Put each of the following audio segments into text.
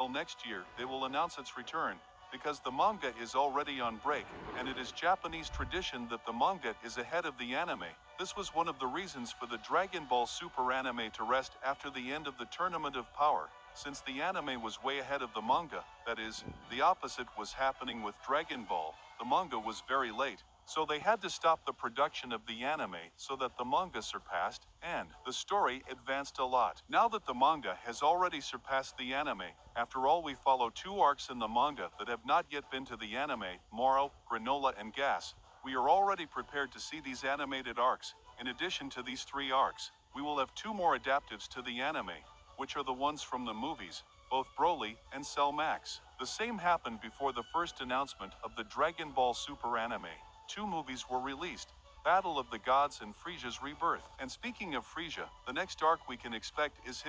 next year they will announce its return, because the manga is already on break, and it is Japanese tradition that the manga is ahead of the anime. This was one of the reasons for the Dragon Ball Super anime to rest after the end of the Tournament of Power, since the anime was way ahead of the manga. That is, the opposite was happening with Dragon Ball. The manga was very late, so they had to stop the production of the anime so that the manga surpassed, and the story advanced a lot. Now that the manga has already surpassed the anime, after all we follow two arcs in the manga that have not yet been to the anime, Moro, Granola and Gas. We are already prepared to see these animated arcs. In addition to these three arcs, we will have two more adaptives to the anime, which are the ones from the movies, both Broly and Cell Max. The same happened before the first announcement of the Dragon Ball Super anime. Two movies were released, Battle of the Gods and Frieza's Rebirth. And speaking of Frieza, the next arc we can expect is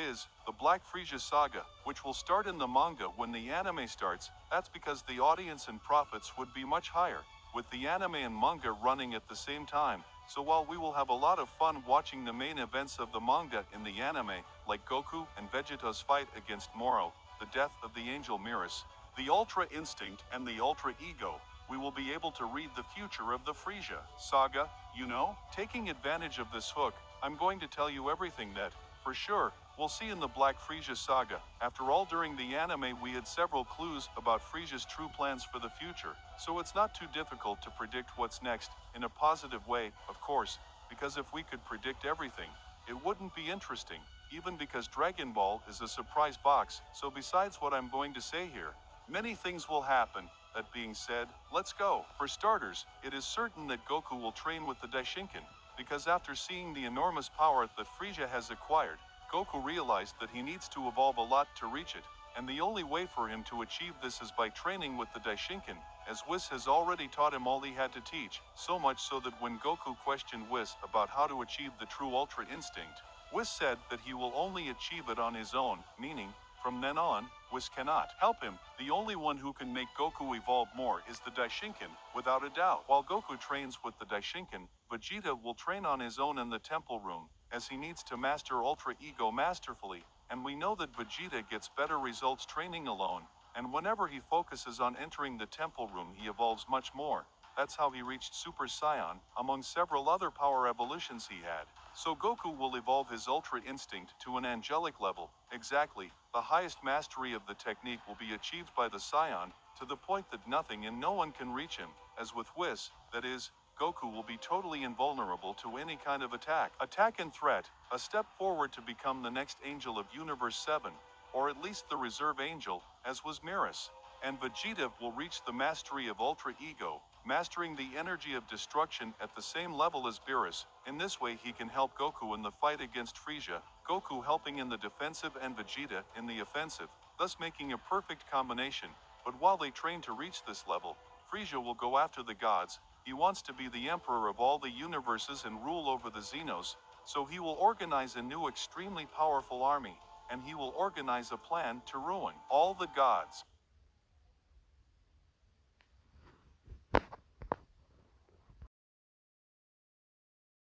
the Black Frieza Saga, which will start in the manga when the anime starts. That's because the audience and profits would be much higher, with the anime and manga running at the same time. So while we will have a lot of fun watching the main events of the manga in the anime, like Goku and Vegeta's fight against Moro, the death of the angel Miras, the Ultra Instinct and the Ultra Ego, we will be able to read the future of the Frieza saga, you know? Taking advantage of this hook, I'm going to tell you everything that, for sure, we'll see in the Black Frieza saga. After all, during the anime we had several clues about Frieza's true plans for the future, so it's not too difficult to predict what's next, in a positive way, of course, because if we could predict everything, it wouldn't be interesting, even because Dragon Ball is a surprise box. So besides what I'm going to say here, many things will happen. That being said, let's go. For starters, it is certain that Goku will train with the Dashikan, because after seeing the enormous power that Frieza has acquired, Goku realized that he needs to evolve a lot to reach it, and the only way for him to achieve this is by training with the Dashikan, as Whis has already taught him all he had to teach, so much so that when Goku questioned Whis about how to achieve the true Ultra Instinct, Whis said that he will only achieve it on his own, meaning, from then on, Whis cannot help him. The only one who can make Goku evolve more is the Daishinkan, without a doubt. While Goku trains with the Daishinkan, Vegeta will train on his own in the Temple Room, as he needs to master Ultra Ego masterfully, and we know that Vegeta gets better results training alone, and whenever he focuses on entering the Temple Room he evolves much more. That's how he reached Super Saiyan, among several other power evolutions he had. So Goku will evolve his Ultra Instinct to an angelic level. Exactly, the highest mastery of the technique will be achieved by the Saiyan, to the point that nothing and no one can reach him. As with Whis, that is, Goku will be totally invulnerable to any kind of attack. Attack and threat, a step forward to become the next Angel of Universe 7, or at least the Reserve Angel, as was Miras. And Vegeta will reach the mastery of Ultra Ego, mastering the energy of destruction at the same level as Beerus. In this way he can help Goku in the fight against Frieza, Goku helping in the defensive and Vegeta in the offensive, thus making a perfect combination. But while they train to reach this level, Frieza will go after the gods. He wants to be the emperor of all the universes and rule over the Xenos, so he will organize a new extremely powerful army, and he will organize a plan to ruin all the gods.